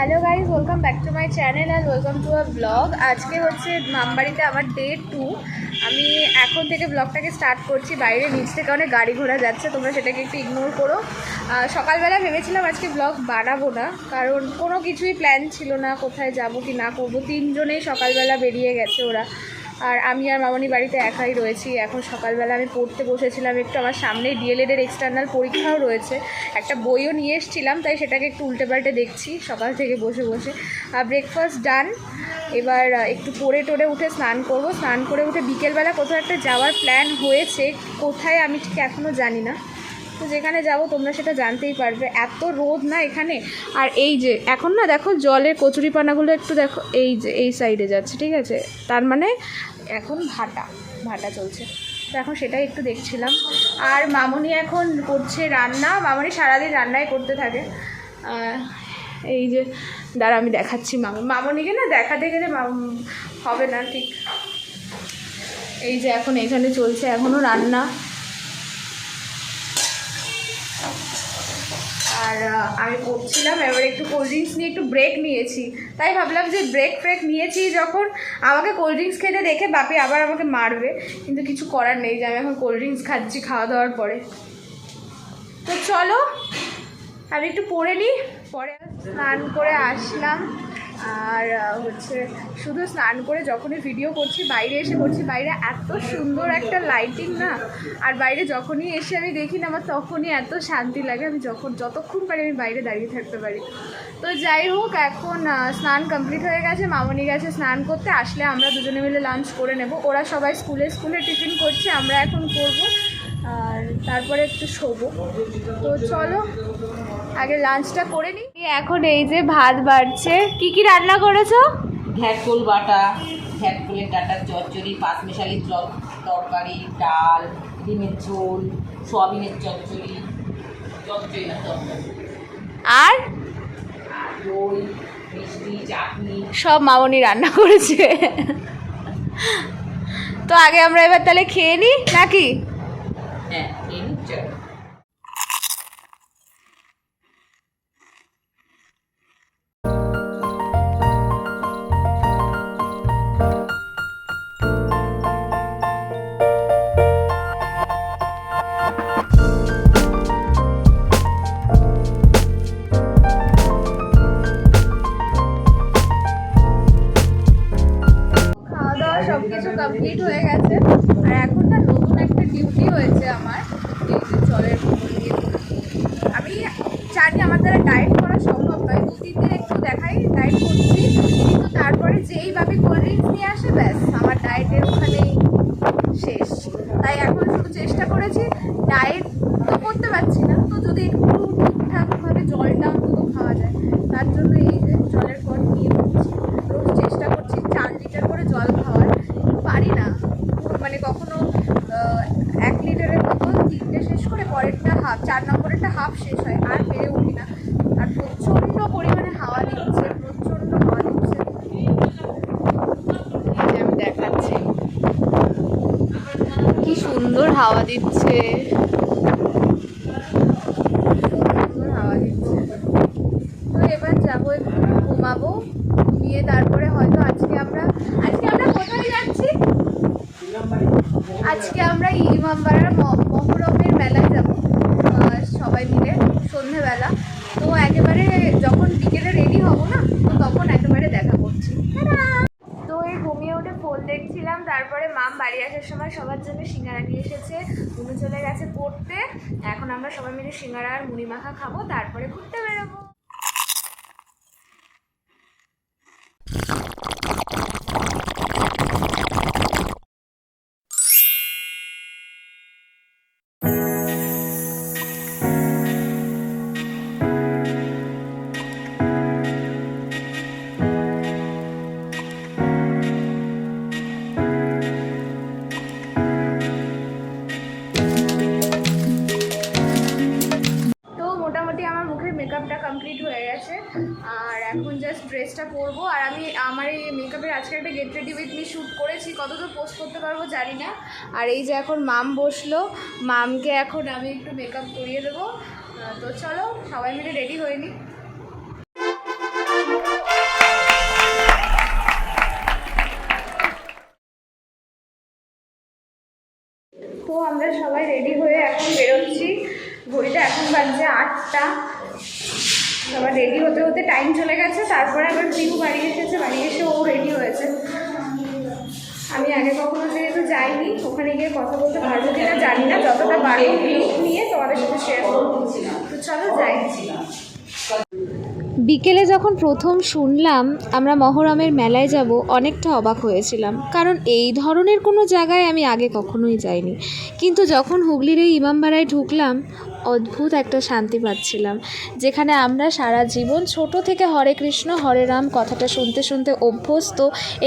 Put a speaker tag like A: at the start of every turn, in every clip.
A: Hello guys, welcome back to my channel and welcome to a blog. আজকে হচ্ছে মামবাড়িতে আমার day 2। আমি এখন থেকে ব্লগটাকে স্টার্ট করছি। বাইরে নিচ থেকে অনেক গাড়ি ঘোড়া যাচ্ছে, তোমরা সেটাকে একটু ইগনোর করো। সকালবেলা ভেবেছিলাম আজকে ব্লগ বানাবো না, কারণ কোনো কিছুই প্ল্যান ছিল না কোথায় যাব কি না করবো। তিনজনেই সকালবেলা বেরিয়ে গেছে ওরা, আর আমি আর মামনি বাড়িতে একাই রয়েছি। এখন সকালবেলা আমি পড়তে বসেছিলাম একটু, আমার সামনেই ডিএলএডের এক্সটার্নাল পরীক্ষাও রয়েছে, একটা বইও নিয়ে এসেছিলাম, তাই সেটাকে একটু উল্টে পাল্টে দেখছি সকাল থেকে বসে বসে। ব্রেকফাস্ট ডান, এবার একটু পড়ে টোরে উঠে স্নান করব। স্নান করে উঠে বিকেলবেলা কোথাও একটা যাওয়ার প্ল্যান হয়েছে, কোথায় আমি ঠিক এখনও জানি না। তো যেখানে যাব তোমরা সেটা জানতেই পারবে। এত রোদ না এখানে। আর এই যে এখন না দেখো জলের কচুরিপানাগুলো একটু দেখো, এই যে এই সাইডে যাচ্ছে, ঠিক আছে, তার মানে এখন ভাটা চলছে। তো এখন সেটাই একটু দেখছিলাম। আর মামনি এখন করছে রান্না। মামনি সারাদিন রান্নাই করতে থাকে। এই যে দাঁড়া আমি দেখাচ্ছি মামনিকে, না দেখাতে গেলে হবে না ঠিক। এই যে এখন এখানে চলছে এখনও রান্না। আর আমি পড়ছিলাম, এবার একটু কোল্ড ড্রিঙ্কস নিয়ে একটু ব্রেক নিয়েছি। তাই ভাবলাম যে ব্রেক নিয়েছি যখন, আমাকে কোল্ড ড্রিঙ্কস খেতে দেখে বাপি আবার আমাকে মারবে, কিন্তু কিছু করার নেই যে আমি এখন কোল্ড ড্রিঙ্কস খাচ্ছি খাওয়া দাওয়ার পরে। তো চলো আমি একটু পড়ে নিই, পরে স্নান করে আসলাম। আর হচ্ছে শুধু স্নান করে যখনই ভিডিও করছি বাইরে এসে করছি, বাইরে এত সুন্দর একটা লাইটিং না। আর বাইরে যখনই এসে আমি দেখি না, আমার তখনই এত শান্তি লাগে। আমি যতক্ষণ পারি আমি বাইরে দাঁড়িয়ে থাকতে পারি। তো যাই হোক, এখন স্নান কমপ্লিট হয়ে গেছে, মামনি গেছে স্নান করতে। আসলে আমরা দুজনে মিলে লাঞ্চ করে নেব। ওরা সবাই স্কুলে টিফিন করছে, আমরা এখন করব, আর তারপরে একটু শোবো। তো চলো আগে লাঞ্চটা করে নিই। এখন এই যে ভাত বাড়ছে। কি রান্না করেছো?
B: ঘ্যাটকোল বাটা, ঘ্যাটকোলের ডাটার চচ্চড়ি, পাঁচমিশালি তরকারি, ডাল, ডিমের ঝোল, সয়াবিনের চচ্চড়ি না তরকারি,
A: আর
B: দই, মিষ্টি, চাটনি,
A: সব মামনি রান্না করেছে। তো আগে আমরা এবার তাহলে খেয়ে নিই নাকি?
B: হ্যাঁ এই চল।
A: সবকিছু কমপ্লিট হয়ে গেছে, আর এখন না নতুন একটা ডিউটি হয়েছে আমার। এই যে জলের বোতল নিয়ে আমি জানি আমার দ্বারা ডায়েট করা সম্ভব নয়, 2-3 দিন একটু দেখাই ডায়েট করছি, কিন্তু তারপরে যেইভাবে কোল্ড ড্রিঙ্কস নিয়ে আসে ব্যাস আমার ডায়েটের ওখানেই শেষ। তাই এখন শুধু চেষ্টা করেছি, ডায়েট তো করতে পারছি না, তো যদি একটু ঠিকঠাকভাবে জলটা অন্তত খাওয়া যায়, তার জন্য এই যে জলের পট নিয়ে পড়ছি। রোজ চেষ্টা করছি 4 লিটার করে জল খাওয়ার, পারি না মানে কখনো 1 লিটারের বোতল 3টে শেষ করে পরেরটা হাফ, 4 নম্বরেরটা হাফ শেষ হয়, আর পেরে উঠি না। আর প্রচণ্ড পরিমাণে হাওয়া দিচ্ছে, এই যে আমি দেখাচ্ছি কি সুন্দর হাওয়া দিচ্ছে, তো এবার যাবো একটু ঘুমাবো, ঘুমিয়ে তারপরে হয়তো আজকে আমরা কোথায় যাচ্ছি? আজকে আমরা ইমামবাড়ার মহরমের মেলায় যাবো সবাই মিলে সন্ধ্যেবেলা। তো একেবারে যখন বিকেলে রেডি হব না, তো তখন একেবারে দেখা করছি। তো এই ঘুমিয়ে উঠে ফোন দেখছিলাম, তারপরে মাম বাড়ি আসার সময় সবার জন্য সিঙ্গারা নিয়ে এসেছে, উনি চলে গেছে পড়তে। এখন আমরা সবাই মিলে সিঙ্গারা আর মুড়ি মাখা খাবো, তারপরে ঘুরতে বেরোবো। মেকআপটা কমপ্লিট হয়ে গেছে, আর এখন জাস্ট ড্রেসটা পরবো। আর আমি আমার এই মেকআপের আজকে একটা get ready with me shoot করেছি, কতদূর পোস্ট করতে পারবো জানি না। আর এই যে এখন মাম বসলো, মামকে এখন আমি একটু মেকআপ করিয়ে দেবো। তো চলো সবাই মিলে রেডি হয়ে নিই। সবাই রেডি হয়ে এখন বেরোচ্ছি। ঘড়িটা এখন বাজছে 8টা। সবার রেডি হতে হতে টাইম চলে গেছে। তারপরে আবার পিউ বাড়ি এসেছে, বাড়ি এসে ও রেডি হয়েছে। আমি আগে কখনো যেহেতু যাইনি, ওখানে গিয়ে কথা বলতে পারবো কিনা জানি না। যতটা পারবো লুক নিয়ে তোমাদের সাথে শেয়ার করবো। তো চলো যাই।
C: বিকেলে যখন প্রথম শুনলাম আমরা মহরমের মেলায় যাব, অনেকটা অবাক হয়েছিলাম, কারণ এই ধরনের কোনো জায়গায় আমি আগে কখনোই যাইনি। কিন্তু যখন হুগলির এই ইমামবাড়ায় ঢুকলাম, অদ্ভুত একটা শান্তি পাচ্ছিলাম, যেখানে আমরা সারা জীবন ছোট থেকে হরে কৃষ্ণ হরে রাম কথাটা শুনতে শুনতে অভ্যস্ত।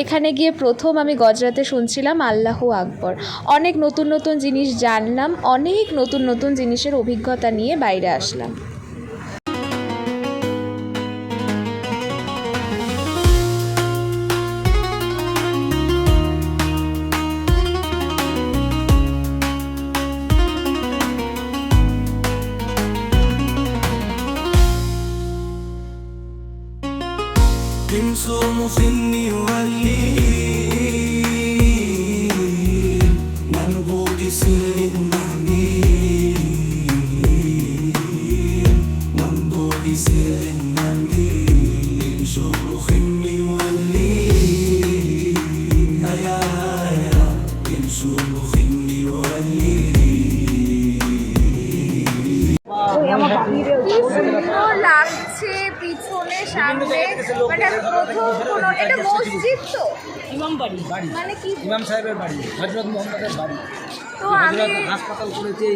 C: এখানে গিয়ে প্রথম আমি গজরাতে শুনছিলাম আল্লাহু আকবর। অনেক নতুন নতুন জিনিস জানলাম, অনেক নতুন নতুন জিনিসের অভিজ্ঞতা নিয়ে বাইরে আসলাম।
D: Sono finni wali man bodi sin nani man bodi sin nani sono finni wali aya sono finni wali
A: কি সুন্দর লাগছে পিছনে সামনে। মানে প্রথম কোনো এটা মসজিদ তো
E: ইমাম বাড়ি
A: মানে কি
E: ইমাম সাহেবের বাড়ি, হযরত মুহাম্মদের বাড়ি।
A: তো আমি
E: হাসপাতাল করেছে,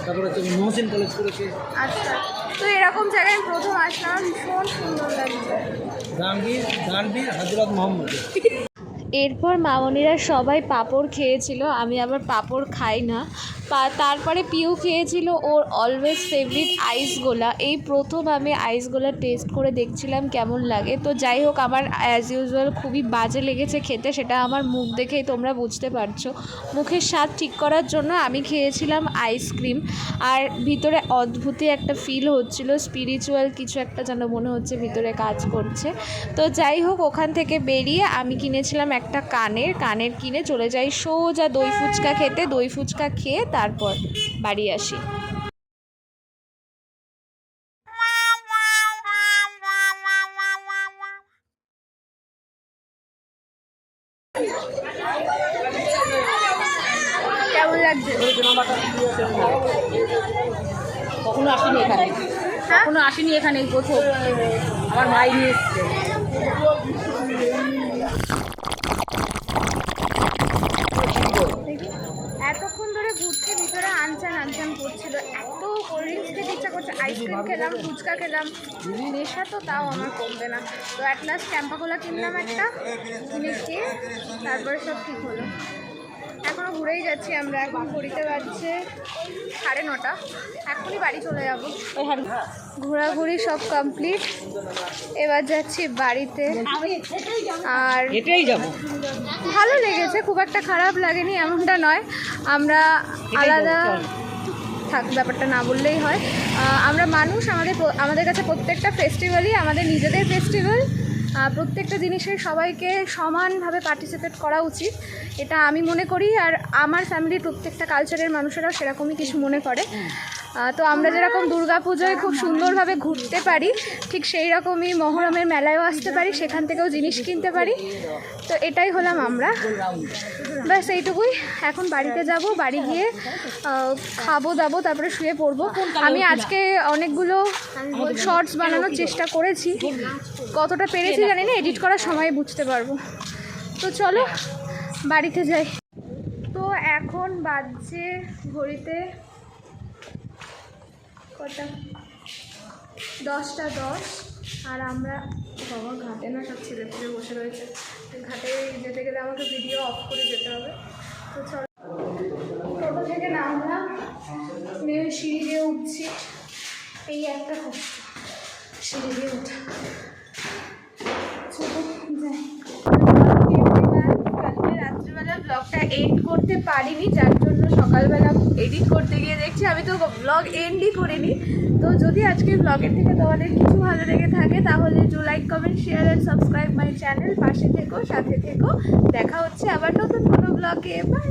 E: তারপরে হচ্ছে মহসিন কলেজ করেছে।
A: আচ্ছা, তো এরকম জায়গায় আমি প্রথম আসলাম, ভীষণ সুন্দর লাগছে।
E: গানবীর হযরত মুহাম্মদ।
C: এরপর মামনিরা সবাই পাঁপড় খেয়েছিল, আমি আবার পাঁপড় খাই না। তারপরে পিউ খেয়েছিল ওর অলওয়েজ ফেভারিট আইস গোলা। এই প্রথম আমি আইস গোলা টেস্ট করে দেখছিলাম কেমন লাগে। তো যাই হোক, আমার অ্যাজ ইউজুয়াল খুবই বাজে লেগেছে খেতে, সেটা আমার মুখ দেখেই তোমরা বুঝতে পারছো। মুখের স্বাদ ঠিক করার জন্য আমি খেয়েছিলাম আইসক্রিম, আর ভিতরে অদ্ভুতই একটা ফিল হচ্ছিল, স্পিরিচুয়াল কিছু একটা যেন মনে হচ্ছে ভিতরে কাজ করছে। তো যাই হোক, ওখান থেকে বেরিয়ে আমি কিনেছিলাম একটা কানের কিনে চলে যাই সোজা দই ফুচকা খেতে। দই ফুচকা খেয়ে তারপর বাড়ি আসি।
A: কেমন লাগছে?
B: কখনো আসিনি এখানে, কখনো আসিনি এখানে, এই প্রথম আমার ভাই নিয়ে এসছে।
A: এতক্ষণ ধরে ঘুরতে ভিতরে আনচান করছিল, এত কোল্ড ড্রিঙ্কস খেতে ইচ্ছা করছে। আইসক্রিম খেলাম, ফুচকা খেলাম, নেশা তো তাও আমার কমবে না। তো অ্যাট লাস্ট ক্যাম্পাকোলা কিনলাম একটা, কিনে খেয়ে তারপরে সব ঠিক হলো। এখনও ঘুরেই যাচ্ছি আমরা। এখন ঘুরিতে পারছে 9:30, এখনই বাড়ি চলে যাবো। ঘোরাঘুরি সব কমপ্লিট, এবার যাচ্ছি বাড়িতে। আর
B: এটাই যাবো।
A: ভালো লেগেছে, খুব একটা খারাপ লাগেনি এমনটা নয়। আমরা আলাদা থাক, ব্যাপারটা না বললেই হয়। আমরা মানুষ, আমাদের কাছে প্রত্যেকটা ফেস্টিভ্যালই আমাদের নিজেদের ফেস্টিভ্যাল। প্রত্যেকটা জিনিসের সবাইকে সমানভাবে পার্টিসিপেট করা উচিত, এটা আমি মনে করি। আর আমার ফ্যামিলির প্রত্যেকটা কালচারের মানুষেরাও সেরকমই কিছু মনে করে। তো আমরা যেরকম দুর্গাপুজোয় খুব সুন্দরভাবে ঘুরতে পারি, ঠিক সেই রকমই মহরমের মেলায়ও আসতে পারি, সেখান থেকেও জিনিস কিনতে পারি। তো এটাই হলাম আমরা, ব্যাস এইটুকুই। এখন বাড়িতে যাব, বাড়ি গিয়ে খাবো দাবো, তারপরে শুয়ে পড়বো। আমি আজকে অনেকগুলো শর্টস বানানোর চেষ্টা করেছি, কতটা পেরেছি জানি না, এডিট করার সময় বুঝতে পারবো। তো চলো বাড়িতে যাই। তো এখন বাজছে ঘড়িতে কটা, 10:10। আর আমরা বাবা ঘাটে না, সব ছেলে পেলে বসে রয়েছে। ঘাটে যেতে গেলে আমাকে ভিডিও অফ করে যেতে হবে। তো চলো, টোটো থেকে নামলাম, নেমে সিঁড়ি দিয়ে উঠছি। এই একটা কষ্ট, সিঁড়ি দিয়ে উঠা। কালকে রাত্রিবেলা ব্লগটা এন্ড করতে পারিনি, যার জন্য সকালবেলা এডিট করতে গিয়ে দেখছি আমি তো ব্লগ এন্ডই করিনি। তো যদি আজকের ব্লগের থেকে তোমাদের কিছু ভালো লেগে থাকে তাহলে do like, comment, share and subscribe my channel. পাশে থেকো, সাথে থেকো। দেখা হচ্ছে আবার নতুন কোনো ব্লগে। বাই।